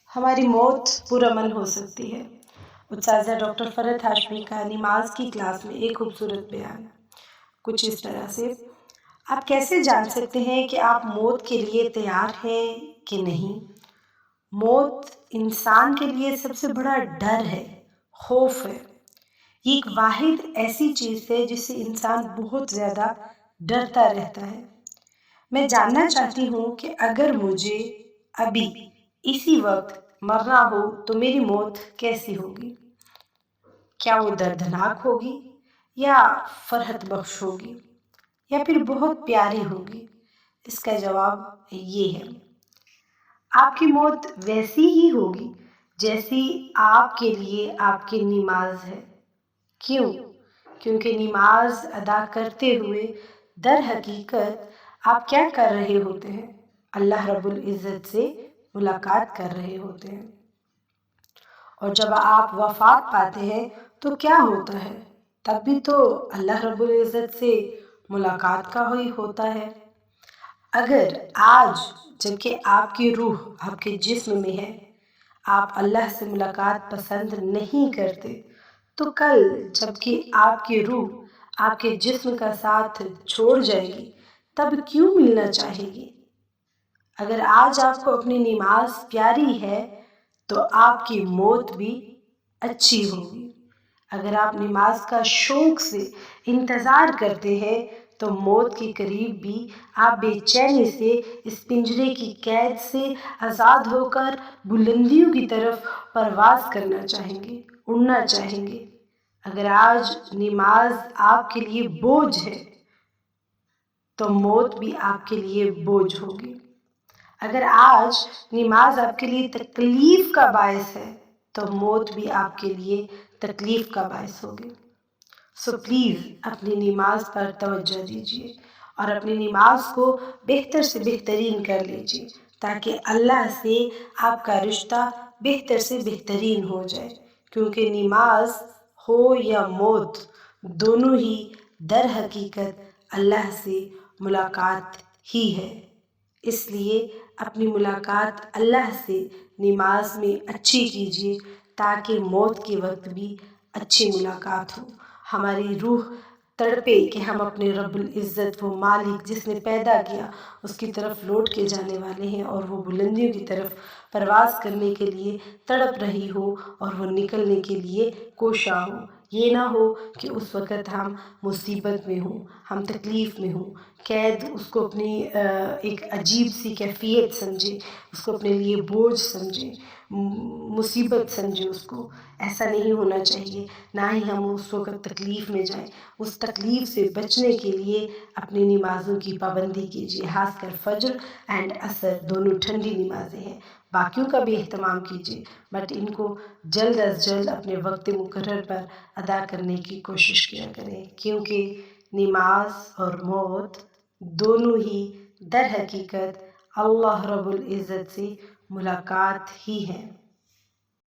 ہماری موت پرامن ہو سکتی ہے۔ استاذہ ڈاکٹر فرحت ہاشمی کا نماز کی کلاس میں ایک خوبصورت بیان کچھ اس طرح سے: آپ کیسے جان سکتے ہیں کہ آپ موت کے لیے تیار ہیں کہ نہیں؟ موت انسان کے لیے سب سے بڑا ڈر ہے، خوف ہے۔ یہ ایک واحد ایسی چیز ہے جس سے انسان بہت زیادہ ڈرتا رہتا ہے۔ میں جاننا چاہتی ہوں کہ اگر مجھے ابھی اسی وقت مرنا ہو تو میری موت کیسی ہوگی؟ کیا وہ دردناک ہوگی یا فرحت بخش ہوگی یا پھر بہت پیاری ہوگی؟ اس کا جواب یہ ہے: آپ کی موت ویسی ہی ہوگی جیسی آپ کے لیے آپ کی نماز ہے۔ کیوں؟ کیونکہ نماز ادا کرتے ہوئے در حقیقت آپ کیا کر رہے ہوتے ہیں؟ اللہ رب العزت سے ملاقات کر رہے ہوتے ہیں۔ اور جب آپ وفات پاتے ہیں تو کیا ہوتا ہے؟ تب بھی تو اللہ رب العزت سے ملاقات کا ہی ہوتا ہے۔ اگر آج جبکہ آپ کی روح آپ کے جسم میں ہے آپ اللہ سے ملاقات پسند نہیں کرتے تو کل جبکہ آپ کی روح آپ کے جسم کا ساتھ چھوڑ جائے گی تب کیوں ملنا چاہے گی؟ اگر آج آپ کو اپنی نماز پیاری ہے تو آپ کی موت بھی اچھی ہوگی۔ اگر آپ نماز کا شوق سے انتظار کرتے ہیں تو موت کے قریب بھی آپ بے چینی سے اس پنجرے کی قید سے آزاد ہو کر بلندیوں کی طرف پرواز کرنا چاہیں گے، اڑنا چاہیں گے۔ اگر آج نماز آپ کے لیے بوجھ ہے تو موت بھی آپ کے لیے بوجھ ہوگی۔ اگر آج نماز آپ کے لیے تکلیف کا باعث ہے تو موت بھی آپ کے لیے تکلیف کا باعث ہوگی۔ سو پلیز اپنی نماز پر توجہ دیجیے اور اپنی نماز کو بہتر سے بہترین کر لیجیے تاکہ اللہ سے آپ کا رشتہ بہتر سے بہترین ہو جائے، کیونکہ نماز ہو یا موت دونوں ہی در حقیقت اللہ سے ملاقات ہی ہے۔ اس لیے اپنی ملاقات اللہ سے نماز میں اچھی کیجیے تاکہ موت کے وقت بھی اچھی ملاقات ہو، ہماری روح تڑپے کہ ہم اپنے رب العزت وہ مالک جس نے پیدا کیا اس کی طرف لوٹ کے جانے والے ہیں اور وہ بلندیوں کی طرف پرواز کرنے کے لیے تڑپ رہی ہو اور وہ نکلنے کے لیے کوشاں ہو۔ یہ نہ ہو کہ اس وقت ہم مصیبت میں ہوں، ہم تکلیف میں ہوں، قید اس کو اپنی ایک عجیب سی کیفیت سمجھے، اس کو اپنے لیے بوجھ سمجھے، مصیبت سمجھے اس کو۔ ایسا نہیں ہونا چاہیے، نہ ہی ہم اس وقت تکلیف میں جائیں۔ اس تکلیف سے بچنے کے لیے اپنی نمازوں کی پابندی کیجیے، خاص کر فجر اینڈ عصر دونوں ٹھنڈی نمازیں ہیں، باقیوں کا بھی اہتمام کیجیے بٹ ان کو جلد از جلد اپنے وقت مقرر پر ادا کرنے کی کوشش کیا کریں، کیونکہ نماز اور موت دونوں ہی در حقیقت اللہ رب العزت سے ملاقات ہی ہے۔